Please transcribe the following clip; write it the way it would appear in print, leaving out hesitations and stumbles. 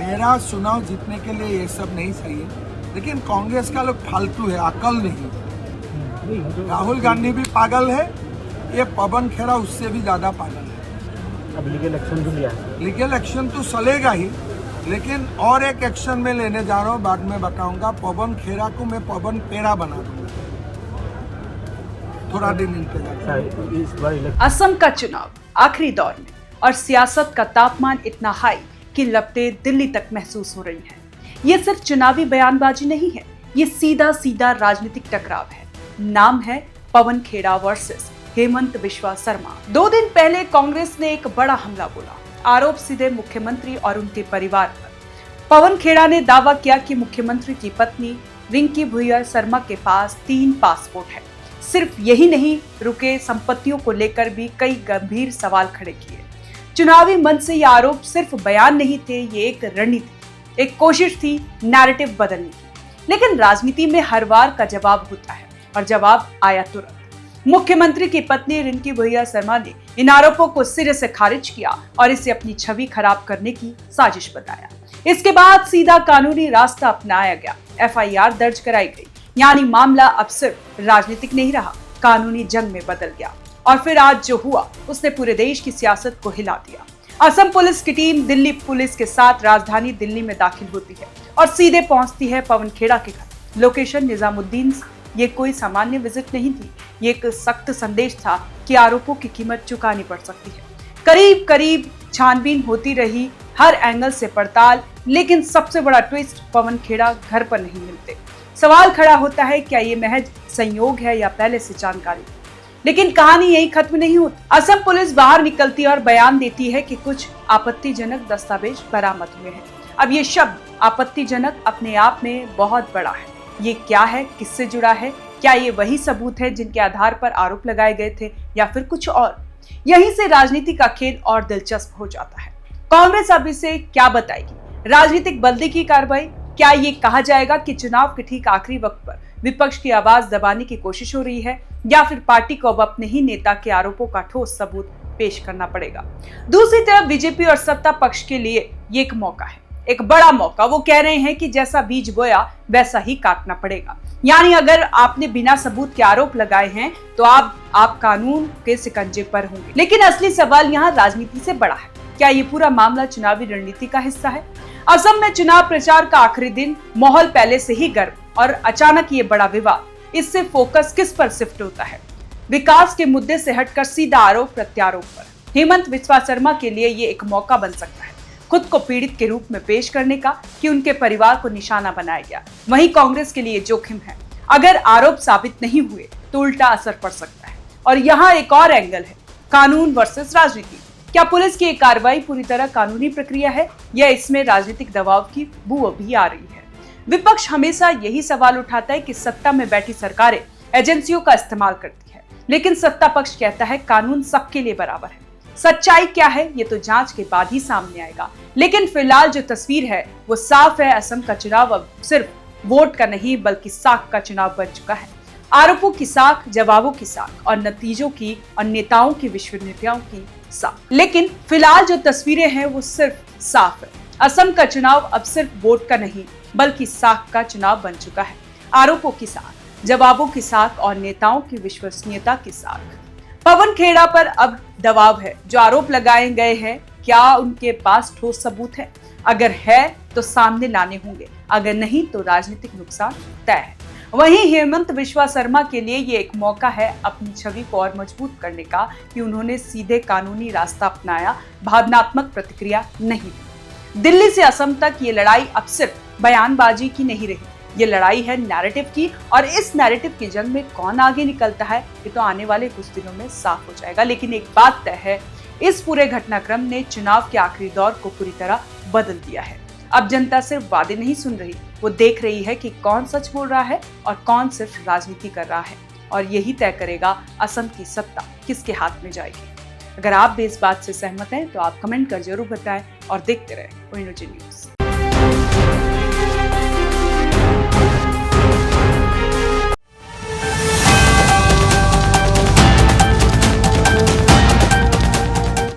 मेरा चुनाव जीतने के लिए ये सब नहीं सही है, लेकिन कांग्रेस का लोग फालतू है, अकल नहीं। राहुल गांधी भी पागल है, ये पवन खेड़ा उससे भी ज्यादा पागल है। अब लीगल एक्शन भी लिया है। लीगल एक्शन तो चलेगा ही, लेकिन और एक एक्शन में लेने जा रहा हूँ, बाद में बताऊंगा। पवन खेड़ा को मैं पवन पेड़ा बना दूंगा, थोड़ा दिन इंतजार। असम का चुनाव आखिरी दौर में और सियासत का तापमान इतना हाई कि लपटें दिल्ली तक महसूस हो रही हैं। ये सिर्फ चुनावी बयानबाजी नहीं है, ये सीधा सीधा राजनीतिक टकराव है। नाम है पवन खेड़ा वर्सेस हेमंत बिस्वा शर्मा। 2 दिन पहले कांग्रेस ने एक बड़ा हमला बोला, आरोप सीधे मुख्यमंत्री और उनके परिवार पर। पवन खेड़ा ने दावा किया कि मुख्यमंत्री की पत्नी रिंकी भुइयार शर्मा के पास 3 पासपोर्ट है। सिर्फ यही नहीं, रुके संपत्तियों को लेकर भी कई गंभीर सवाल खड़े किए। चुनावी मंच से ये आरोप सिर्फ बयान नहीं थे, ये एक रणनीति, एक कोशिश थी नैरेटिव बदलने की। लेकिन राजनीति में हर बार का जवाब होता है, और जवाब आया तुरंत। मुख्यमंत्री की पत्नी रिंकी भुइयार शर्मा ने इन आरोपों को सिरे से खारिज किया और इसे अपनी छवि खराब करने की साजिश बताया। इसके बाद सीधा कानूनी रास्ता अपनाया गया, FIR दर्ज कराई गई। यानी मामला अब सिर्फ राजनीतिक नहीं रहा, कानूनी जंग में बदल गया। और फिर आज जो हुआ, उसने पूरे देश की सियासत को हिला दिया। असम पुलिस की टीम दिल्ली पुलिस के साथ राजधानी दिल्ली में दाखिल होती है और सीधे पहुंचती है पवन खेड़ा के घर। लोकेशन निजामुद्दीन। ये कोई सामान्य विजिट नहीं थी, ये एक सख्त संदेश था कि आरोपों की कीमत चुकानी पड़ सकती है। करीब करीब छानबीन होती रही, हर एंगल से पड़ताल, लेकिन सबसे बड़ा ट्विस्ट, पवन खेड़ा घर पर नहीं मिलते। सवाल खड़ा होता है, क्या ये महज संयोग है या पहले से जानकारी? लेकिन कहानी यही खत्म नहीं होती। असम पुलिस बाहर निकलती है और बयान देती है कि कुछ आपत्तिजनक दस्तावेज बरामद हुए हैं। अब ये शब्द आपत्तिजनक अपने आप में बहुत बड़ा है। ये क्या है, किससे जुड़ा है? क्या ये वही सबूत है जिनके आधार पर आरोप लगाए गए थे, या फिर कुछ और? यहीं से राजनीति का खेल और दिलचस्प हो जाता है। कांग्रेस अब इसे क्या बताएगी? राजनीतिक बल्दी की कार्रवाई? क्या ये कहा जाएगा कि चुनाव के ठीक आखिरी वक्त पर विपक्ष की आवाज दबाने की कोशिश हो रही है, या फिर पार्टी को अब अपने ही नेता के आरोपों का ठोस सबूत पेश करना पड़ेगा? दूसरी तरफ बीजेपी और सत्ता पक्ष के लिए ये एक मौका है, एक बड़ा मौका। वो कह रहे हैं कि जैसा बीज बोया वैसा ही काटना पड़ेगा। यानी अगर आपने बिना सबूत के आरोप लगाए हैं तो आप कानून के शिकंजे पर होंगे। लेकिन असली सवाल यहाँ राजनीति से बड़ा है। क्या ये पूरा मामला चुनावी रणनीति का हिस्सा है? असम में चुनाव प्रचार का आखिरी दिन, माहौल पहले से ही गर्म, और अचानक ये बड़ा विवाद। इससे फोकस किस पर शिफ्ट होता है? विकास के मुद्दे से हटकर सीधा आरोप प्रत्यारोप पर। हेमंत बिस्वा शर्मा के लिए ये एक मौका बन सकता है खुद को पीड़ित के रूप में पेश करने का, कि उनके परिवार को निशाना बनाया गया। वहीं कांग्रेस के लिए जोखिम है, अगर आरोप साबित नहीं हुए तो उल्टा असर पड़ सकता है। और यहाँ एक और एंगल है, कानून वर्सेस राजनीति। क्या पुलिस की कार्रवाई पूरी तरह कानूनी प्रक्रिया है, या इसमें राजनीतिक दबाव की बू भी आ रही है? विपक्ष हमेशा यही सवाल उठाता है कि सत्ता में बैठी सरकारें एजेंसियों का इस्तेमाल करती है, लेकिन सत्ता पक्ष कहता है कानून सबके लिए बराबर है। सच्चाई क्या है, ये तो जांच के बाद ही सामने आएगा। लेकिन फिलहाल जो तस्वीर है वो साफ है, असम का चुनाव अब सिर्फ वोट का नहीं बल्कि साख का चुनाव बन चुका है। आरोपों की साख, जवाबों की साख, और नतीजों की और नेताओं की विश्वसनीयताओं की साख। लेकिन फिलहाल जो तस्वीरें हैं वो सिर्फ साफ है। असम का चुनाव अब सिर्फ वोट का नहीं बल्कि साख का चुनाव बन चुका है। आरोपों की साख, जवाबों की साख और नेताओं की विश्वसनीयता की साख। पवन खेड़ा पर अब दबाव है। जो आरोप लगाए गए हैं, क्या उनके पास ठोस सबूत है? अगर है तो सामने लाने होंगे, अगर नहीं तो राजनीतिक नुकसान तय है। वहीं हेमंत बिस्वा शर्मा के लिए ये एक मौका है अपनी छवि को और मजबूत करने का, कि उन्होंने सीधे कानूनी रास्ता अपनाया, भावनात्मक प्रतिक्रिया नहीं दी। दिल्ली से असम तक ये लड़ाई अब सिर्फ बयानबाजी की नहीं रही, ये लड़ाई है नैरेटिव की। और इस नैरेटिव की जंग में कौन आगे निकलता है, ये तो आने वाले कुछ दिनों में साफ हो जाएगा। लेकिन एक बात तय है, इस पूरे घटनाक्रम ने चुनाव के आखिरी दौर को पूरी तरह बदल दिया है। अब जनता सिर्फ वादे नहीं सुन रही, वो देख रही है कि कौन सच बोल रहा है और कौन सिर्फ राजनीति कर रहा है। और यही तय करेगा असम की सत्ता किसके हाथ में जाएगी। अगर आप भी इस बात से सहमत हैं तो आप कमेंट कर जरूर बताएं और देखते रहें OAI न्यूज़।